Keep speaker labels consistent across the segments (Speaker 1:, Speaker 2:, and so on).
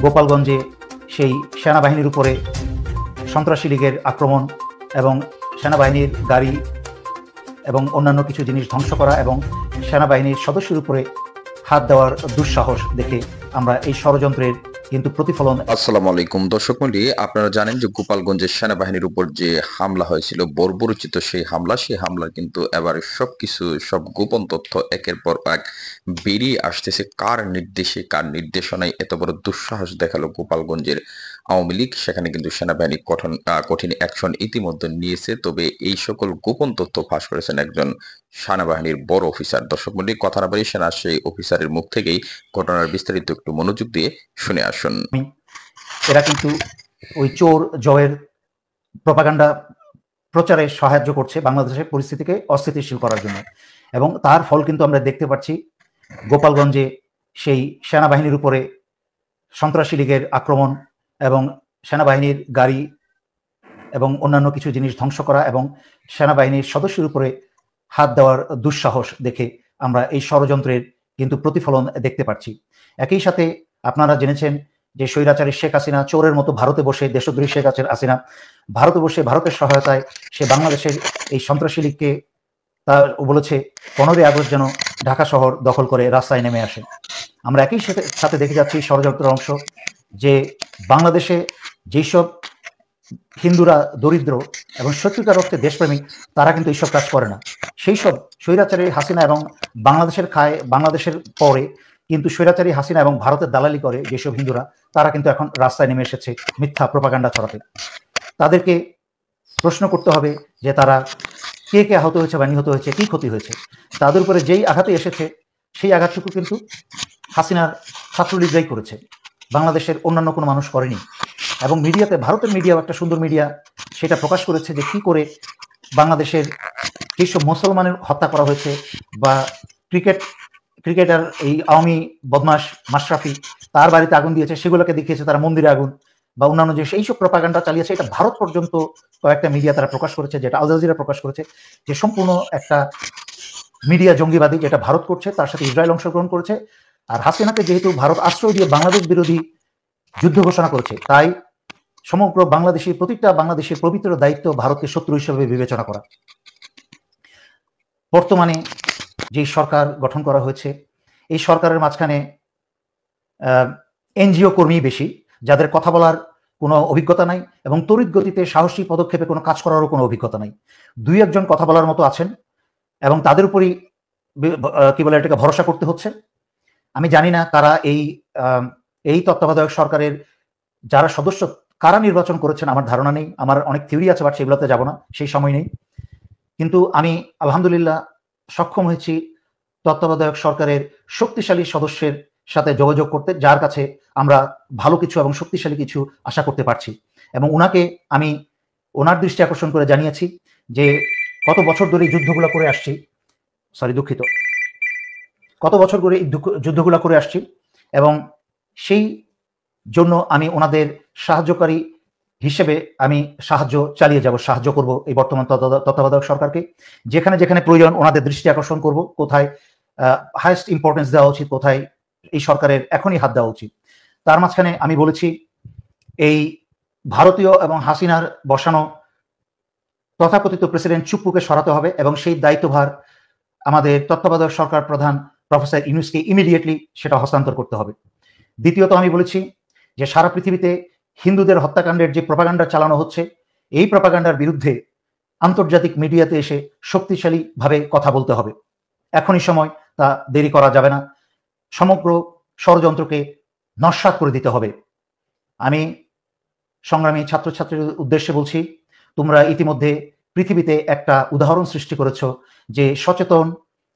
Speaker 1: গোপালগঞ্জে সেই সেনাবাহিনীর উপরে সন্ত্রাসী লীগের আক্রমণ এবং সেনাবাহিনীর গাড়ি এবং অন্যান্য কিছু জিনিস ধ্বংস করা এবং সেনাবাহিনীর সদস্যের উপরে হাত দেওয়ার দুঃসাহস দেখে আমরা এই ষড়যন্ত্রের কিন্তু প্রতিফলন।
Speaker 2: আসসালামু আলাইকুম দর্শক মণ্ডলী, আপনারা জানেন যে গোপালগঞ্জের সেনাবাহিনীর উপর যে হামলা হয়েছিল, বর্বরোচিত সেই হামলার কিন্তু এবার সব গোপন তথ্য একের পর এক বেরিয়ে আসতেছে। কার নির্দেশে, কার নির্দেশনায় এত বড় দুঃসাহস দেখালো গোপালগঞ্জের আওয়ামী লীগ, সেখানে কিন্তু সেনাবাহিনী কঠিন অ্যাকশন ইতিমধ্যে নিয়েছে। তবে এই সকল গোপন তথ্য ফাঁস করেছেন একজন সেনাবাহিনীর বড় অফিসার। দর্শক মণ্ডলী, কথা না বাড়িয়ে সেনা সেই অফিসারের মুখ থেকেই ঘটনার বিস্তারিত একটু মনোযোগ দিয়ে শুনে আসুন।
Speaker 1: এরা কিন্তু ওই চোর জয়ের প্রপাগান্ডা প্রচারে সাহায্য করছে বাংলাদেশের পরিস্থিতিকে অস্থিতিশীল করার জন্য, এবং তার ফল কিন্তু আমরা দেখতে পাচ্ছি। গোপালগঞ্জে সেই সেনাবাহিনীর উপরে সন্ত্রাসী লীগের আক্রমণ এবং সেনাবাহিনীর গাড়ি এবং অন্যান্য কিছু জিনিস ধ্বংস করা এবং সেনাবাহিনীর সদস্যের উপরে হাত দেওয়ার দুঃসাহস দেখে আমরা এই ষড়যন্ত্রের কিন্তু প্রতিফলন দেখতে পাচ্ছি। একই সাথে আপনারা জেনেছেন যে স্বৈরাচারী শেখ হাসিনা চোরের মতো ভারতে বসে, দেশদ্রোহী শেখ হাসিনা ভারতে বসে ভারতের সহায়তায় সে বাংলাদেশের এই সন্ত্রাসী লীগকে তার বলেছে 15ই আগস্ট যেন ঢাকা শহর দখল করে রাস্তায় নেমে আসে। আমরা একই সাথে দেখে যাচ্ছি ষড়যন্ত্রের অংশ যে বাংলাদেশে যেসব হিন্দুরা দরিদ্র এবং সত্যিকার অর্থে দেশপ্রেমী, তারা কিন্তু এইসব কাজ করে না। সেই সব স্বৈরাচারী হাসিনা এবং বাংলাদেশের পরে কিন্তু স্বৈরাচারী হাসিনা এবং ভারতের দালালি করে যেসব হিন্দুরা, তারা কিন্তু এখন রাস্তায় নেমে এসেছে মিথ্যা প্রপাগান্ডা ছড়াতে। তাদেরকে প্রশ্ন করতে হবে যে তারা কে কে আহত হয়েছে বা নিহত হয়েছে, কি ক্ষতি হয়েছে। তাদের উপরে যেই আঘাতে এসেছে সেই আঘাতটুকু কিন্তু হাসিনার ছাত্রলীগরাই করেছে, বাংলাদেশের অন্যান্য কোনো মানুষ করেনি। এবং মিডিয়াতে, ভারতের মিডিয়াও একটা সুন্দর মিডিয়া সেটা প্রকাশ করেছে যে কি করে বাংলাদেশের যেসব মুসলমানের হত্যা করা হয়েছে, বা ক্রিকেটার এই আওয়ামী বদমাশ মাশরাফি তার বাড়িতে আগুন দিয়েছে, সেগুলোকে দেখিয়েছে তারা মন্দিরে আগুন, বা অন্যান্য যে এইসব প্রপাগান্ডা চালিয়েছে। এটা ভারত পর্যন্ত কয়েকটা মিডিয়া তারা প্রকাশ করেছে, যেটা আল জাজিরা প্রকাশ করেছে, যে সম্পূর্ণ একটা মিডিয়া জঙ্গিবাদী যেটা ভারত করছে, তার সাথে ইসরায়েল অংশগ্রহণ করেছে। আর হাসিনাকে যেহেতু ভারত আশ্রয় দিয়ে বাংলাদেশ বিরোধী যুদ্ধ ঘোষণা করেছে, তাই সমগ্র প্রতিটা বাংলাদেশের পবিত্র দায়িত্ব ভারতকে শত্রু হিসেবে বিবেচনা করা। বর্তমানে যে সরকার গঠন করা হয়েছে, এই সরকারের মাঝখানে এনজিও কর্মী বেশি, যাদের কথা বলার কোনো অভিজ্ঞতা নাই এবং তড়িৎ গতিতে সাহসী পদক্ষেপে কোনো কাজ করারও কোনো অভিজ্ঞতা নাই। দুই একজন কথা বলার মতো আছেন এবং তাদের উপরই কি বলে এটাকে ভরসা করতে হচ্ছে। আমি জানি না কারা এই তত্ত্বাবধায়ক সরকারের যারা সদস্য, কারা নির্বাচন করেছেন, আমার ধারণা নেই। আমার অনেক থিওরি আছে, বাট সেগুলোতে যাব না, সেই সময় নেই। কিন্তু আমি আলহামদুলিল্লাহ সক্ষম হয়েছি তত্ত্বাবধায়ক সরকারের শক্তিশালী সদস্যের সাথে যোগাযোগ করতে, যার কাছে আমরা ভালো কিছু এবং শক্তিশালী কিছু আশা করতে পারছি। এবং আমি ওনার দৃষ্টি আকর্ষণ করে জানিয়েছি যে কত বছর ধরে এই যুদ্ধগুলো করে আসছি, যুদ্ধগুলো করে আসছি, এবং সেই জন্য আমি ওনাদের সাহায্যকারী হিসেবে আমি সাহায্য করব এই বর্তমান তত্ত্বাবধায়ক সরকারকে। যেখানে যেখানে প্রয়োজন ওনাদের দৃষ্টি আকর্ষণ করব, কোথায় হাইয়েস্ট ইম্পর্টেন্স দেওয়া উচিত, কোথায় এই সরকারের এখনই হাত দেওয়া উচিত। তার মাঝখানে আমি বলেছি এই ভারতীয় এবং হাসিনার বসানো তথাকথিত প্রেসিডেন্ট চুপ্পুকে সরাতে হবে এবং সেই দায়িত্বভার আমাদের তত্ত্বাবধায়ক সরকার প্রধান প্রফেসর ইউনূসকে ইমিডিয়েটলি সেটা হস্তান্তর করতে হবে। দ্বিতীয়ত আমি বলেছি যে সারা পৃথিবীতে হিন্দুদের হত্যাকাণ্ডের যে প্রপাগান্ডা চালানো হচ্ছে, এই প্রপাগান্ডার বিরুদ্ধে আন্তর্জাতিক মিডিয়াতে এসে শক্তিশালীভাবে কথা বলতে হবে। এখনই সময়, তা দেরি করা যাবে না। সমগ্র ষড়যন্ত্রকে নস্যাৎ করে দিতে হবে। আমি সংগ্রামী ছাত্রছাত্রীদের উদ্দেশ্যে বলছি, তোমরা ইতিমধ্যে পৃথিবীতে একটা উদাহরণ সৃষ্টি করেছ যে সচেতন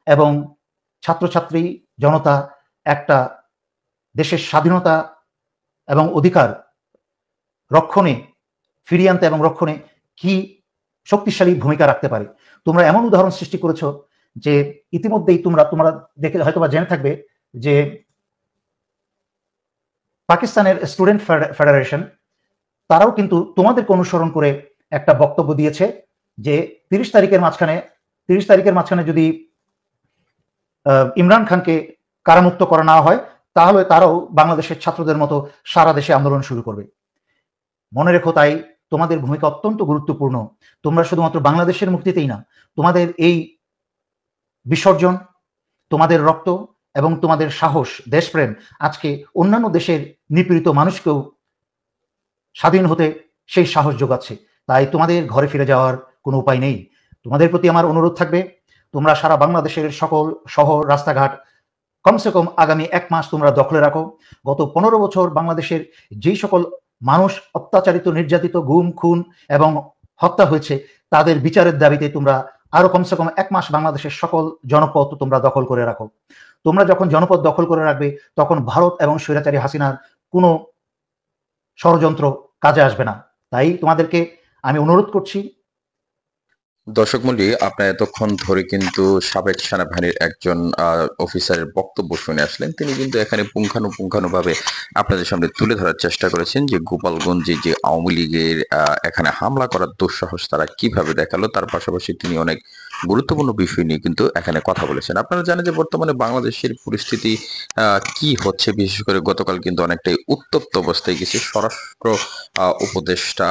Speaker 1: এবং ছাত্রছাত্রী জনতা একটা দেশের স্বাধীনতা এবং অধিকার রক্ষণে, ফিরিয়ে আনতে এবং রক্ষণে কি শক্তিশালী ভূমিকা রাখতে পারে। তোমরা এমন উদাহরণ সৃষ্টি করেছ যে ইতিমধ্যেই তোমরা দেখে হয়তোবা জেনে থাকবে যে পাকিস্তানের স্টুডেন্ট ফেডারেশন তারাও কিন্তু তোমাদেরকে অনুসরণ করে একটা বক্তব্য দিয়েছে যে 30 তারিখের মাঝখানে যদি ইমরান খানকে কারামুক্ত করা না হয়, তাহলে তারাও বাংলাদেশের ছাত্রদের মতো সারা দেশে আন্দোলন শুরু করবে। মনে রেখো তাই তোমাদের ভূমিকা অত্যন্ত গুরুত্বপূর্ণ। তোমরা শুধুমাত্র বাংলাদেশের মুক্তিতেই না, তোমাদের এই বিসর্জন, তোমাদের রক্ত এবং তোমাদের সাহস, দেশপ্রেম আজকে অন্যান্য দেশের নিপীড়িত মানুষকেও স্বাধীন হতে সেই সাহস যোগাচ্ছে। তাই তোমাদের ঘরে ফিরে যাওয়ার কোনো উপায় নেই। তোমাদের প্রতি আমার অনুরোধ থাকবে, তোমরা সারা বাংলাদেশের সকল শহর, রাস্তাঘাট কমসে কম আগামী ১ মাস তোমরা দখলে রাখো। গত ১৫ বছর বাংলাদেশের যেই সকল মানুষ অত্যাচারিত, নির্যাতিত, গুম, খুন এবং হত্যা হয়েছে, তাদের বিচারের দাবিতে তোমরা আরো কমসে কম ১ মাস বাংলাদেশের সকল জনপদ তোমরা দখল করে রাখো। তোমরা যখন জনপদ দখল করে রাখবে, তখন ভারত এবং স্বৈরাচারী হাসিনার কোনো ষড়যন্ত্র কাজে আসবে না। তাই তোমাদেরকে আমি অনুরোধ করছি।
Speaker 2: দর্শক মণ্ডলী, আপনারা এতক্ষণ ধরে কিন্তু সাবেক সেনাবাহিনীর একজন অফিসারের বক্তব্য শুনে আসলেন। তিনি কিন্তু এখানে পুঙ্খানুপুঙ্খানুভাবে আপনাদের সামনে তুলে ধরার চেষ্টা করেছেন যে গোপালগঞ্জে যে আওয়ামী লীগের এখানে হামলা করার দুঃসাহস তারা কিভাবে দেখালো। তার পাশাপাশি তিনি অনেক গুরুত্বপূর্ণ বিষয় নিয়ে কিন্তু এখানে কথা বলেছেন। আপনারা জানেন যে বর্তমানে বাংলাদেশের পরিস্থিতি কি হচ্ছে, বিশেষ করে গতকাল কিন্তু অনেকটাই উত্তপ্ত অবস্থায় গেছে। স্বরাষ্ট্র উপদেষ্টা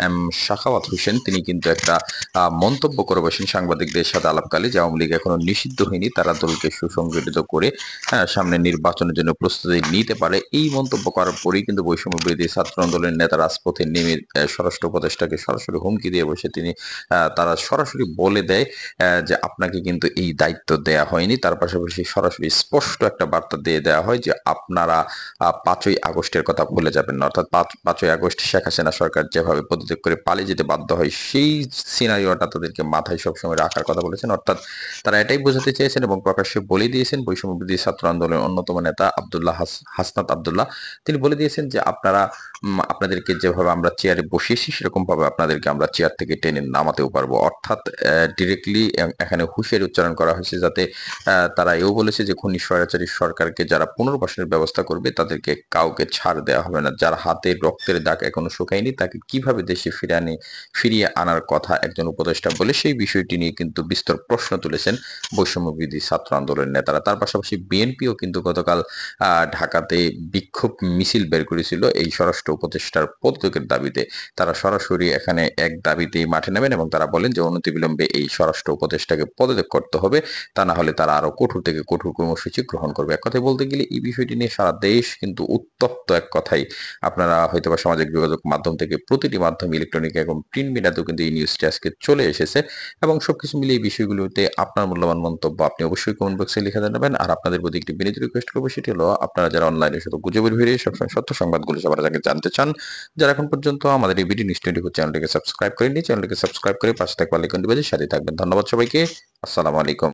Speaker 2: এম সাখাওয়াত হোসেন তিনি কিন্তু একটা মন্তব্য করে বসেন সাংবাদিকদের সাথে আলাপকালে যে আওয়ামী লীগ এখনো নিষিদ্ধ হয়নি, তারা দলকে সুসংগঠিত করে সামনে নির্বাচনের জন্য প্রস্তুতি নিতে পারে। এই মন্তব্য করার পরেই কিন্তু বৈষম্য বিরোধী ছাত্র আন্দোলনের নেতা রাজপথে নেমে স্বরাষ্ট্র উপদেষ্টাকে সরাসরি হুমকি দিয়ে বসে তিনি তারা সরাসরি বলে দেয় যে আপনাকে কিন্তু এই দায়িত্ব দেয়া হয়নি। তার পাশাপাশি সরাসরি স্পষ্ট একটা বার্তা দিয়ে দেওয়া হয় যে আপনারা ৫ই আগস্টের কথা ভুলে যাবেন না। অর্থাৎ ৫ই আগস্ট শেখ হাসিনা সরকার যেভাবে পদত্যাগ করে পালিয়ে যেতে বাধ্য হয়, সেই সিনারিওটা তাদেরকে মাথায় সবসময় রাখার কথা বলেছেন। অর্থাৎ তারা এটাই বোঝাতে চেয়েছেন এবং প্রকাশ্যে বলে দিয়েছেন। বৈষম্য বিরোধী ছাত্র আন্দোলনের অন্যতম নেতা আব্দুল্লাহ হাসনাত আব্দুল্লাহ তিনি বলে দিয়েছেন যে আপনাদেরকে যেভাবে আমরা চেয়ারে বসিয়েছি সেরকম ভাবে আপনাদেরকে আমরা চেয়ার থেকে টেনে নামাতেও পারবো। অর্থাৎ ডিরেক্টলি এখানে হুঁশিয়ারি উচ্চারণ করা হয়েছে, যাতে তারা এও বলেছে যে খুনি স্বৈরাচারী সরকারকে যারা পুনর্বাসনের ব্যবস্থা করবে তাদেরকে কাউকে ছাড় দেওয়া হবে না। যার হাতে রক্তের দাগ এখনো শুকায়নি তাকে কিভাবে দেশে ফিরিয়ে আনার কথা একজন উপদেষ্টা বলে, সেই বিষয়টি নিয়ে কিন্তু বিস্তর প্রশ্ন তুলেছেন বৈষম্য বিরোধী ছাত্র আন্দোলনের নেতারা। তার পাশাপাশি বিএনপিও কিন্তু গতকাল ঢাকাতে বিক্ষোভ মিছিল বের করেছিল এই স্বরাষ্ট্র উপদেষ্টার পদত্যাগের দাবিতে। তারা সরাসরি এখানে এক দাবিতেই মাঠে নামেন এবং তারা বলেন যে অনতিবিলম্বে এই স্বরাষ্ট্র উপদেষ্টাকে পদত্যাগ করতে হবে, তা না হলে তারা আরো কঠোর থেকে কঠোর কর্মসূচি গ্রহণ করবে। এক কথায় বলতে গেলে এই বিষয়টি নিয়ে সারা দেশ কিন্তু উত্তপ্ত। এক কথায় আপনারা হয়তোবা সামাজিক যোগাযোগ মাধ্যম থেকে প্রতিটি মাধ্যম, ইলেকট্রনিক এবং প্রিন্ট মিডিয়াতেও কিন্তু এই নিউজটি আজকে চলে এসেছে এবং সবকিছু মিলিয়ে এই বিষয়গুলোতে আপনার মূল্যবান মন্তব্য আপনি অবশ্যই কমেন্ট বক্সে লিখে জানাবেন। আর আপনাদের প্রতি একটি বিনীত রিকোয়েস্ট করবো, সেটি হলো আপনারা যারা অনলাইনে শুধু গুজবের ভিড়ে সবসময় সত্য সংবাদগুলো সবার আগে জানতে চান, যারা এখন পর্যন্ত আমাদের এই ভিডিও নিশ্চয়ই চ্যানেলটিকে সাবস্ক্রাইব করেননি, চ্যানেলটিকে সাবস্ক্রাইব করে পাশে থাকা বেল আইকনটি বাজিয়ে সাথে থাকবেন। ধন্যবাদ সবাইকে। আসসালামু আলাইকুম।